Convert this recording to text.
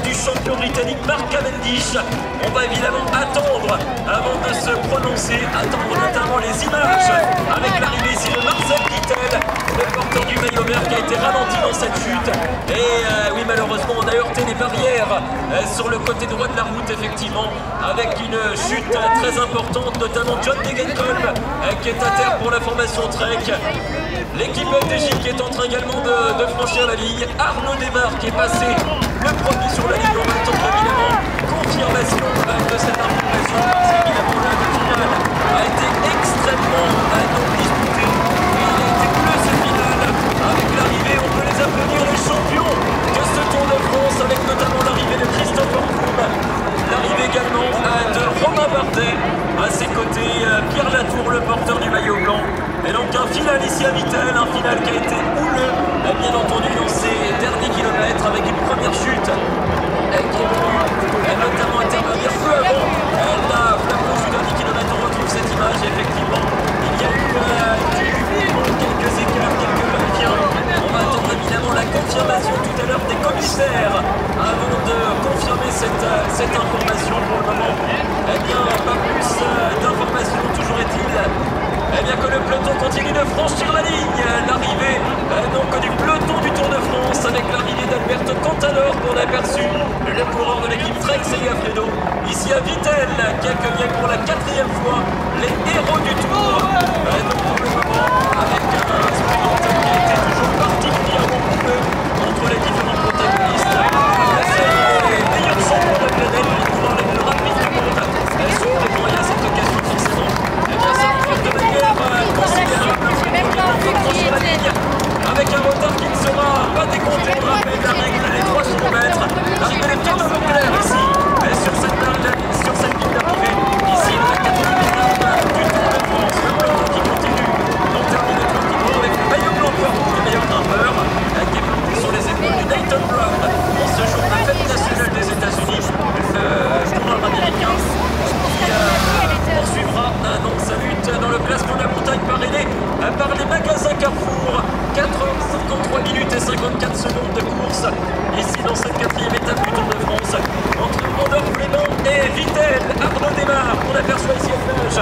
du champion britannique Mark Cavendish. On va évidemment attendre avant de se prononcer, attendre notamment les images avec l'arrivée ici de Marcel Kittel, le porteur du maillot vert qui a été ralenti dans cette chute. Et oui, malheureusement, on a heurté les barrières sur le côté droit de la route, effectivement, avec une chute très importante, notamment John Degenkolb qui est à terre pour la formation Trek. L'équipe FDJ qui est en train également de franchir la ligne. Arnaud Desmar qui est passé le premier sur la ligne. On attend évidemment confirmation de cette information parce qu'évidemment la finale a été extrêmement non disputée. Et il a été bleu ce final avec l'arrivée, on peut les applaudir, les champions de ce Tour de France, avec notamment l'arrivée de Christopher Froome, l'arrivée également de Romain Bardet, à ses côtés Pierre Latour, le porteur du maillot blanc. Et donc un final ici à Vittel, un final qui a été houleux, bien entendu dans ces derniers kilomètres, avec une première chute qui est venue notamment intervenir peu avant la plage du dernier kilomètre. On retrouve cette image et effectivement il y a eu quelques écarts, quelques va-et-vient. On va attendre évidemment la confirmation tout à l'heure des commissaires avant de confirmer cette information. Pour le moment, eh bien pas plus d'informations, toujours est-il bien que le peloton continue de franchir la ligne. L'arrivée donc du peloton du Tour de France avec l'arrivée d'Alberto Contador qu'on a aperçu, le coureur de l'équipe Trek Segafredo, ici à Vittel, qui accueille pour la 4e fois les héros du Tour. Donc pour le moment avec un sprint qui a été toujours particulièrement coupeux entre les différents protagonistes. C'est les meilleurs champions de la planète, les coureurs les plus rapides du monde. Sur le point, il y a cette occasion forcément. Et bien ça nous fait de manière considérable franchir la ligne avec un retard qui ne sera pas décompté. On rappelle la règle, les 3 km. L'arrivée des Pierre Leclerc ici, sur cette ligne d'arrivée, ici de la 4e étape du Tour de France. Le peloton qui continue d'en terminer tranquillement avec le maillot blanc pour le meilleur grimpeur qui est planté sur les épaules de Nathan Brown en ce jour de fête nationale des États-Unis, le coureur américain qui poursuivra donc sa lutte dans le classement de la montagne parrainé par les magasins Carrefour. 53 minutes et 54 secondes de course ici dans cette 4e étape du Tour de France entre Andorre-Flément et Vittel. Arnaud Desmar, on aperçoit ici à l'image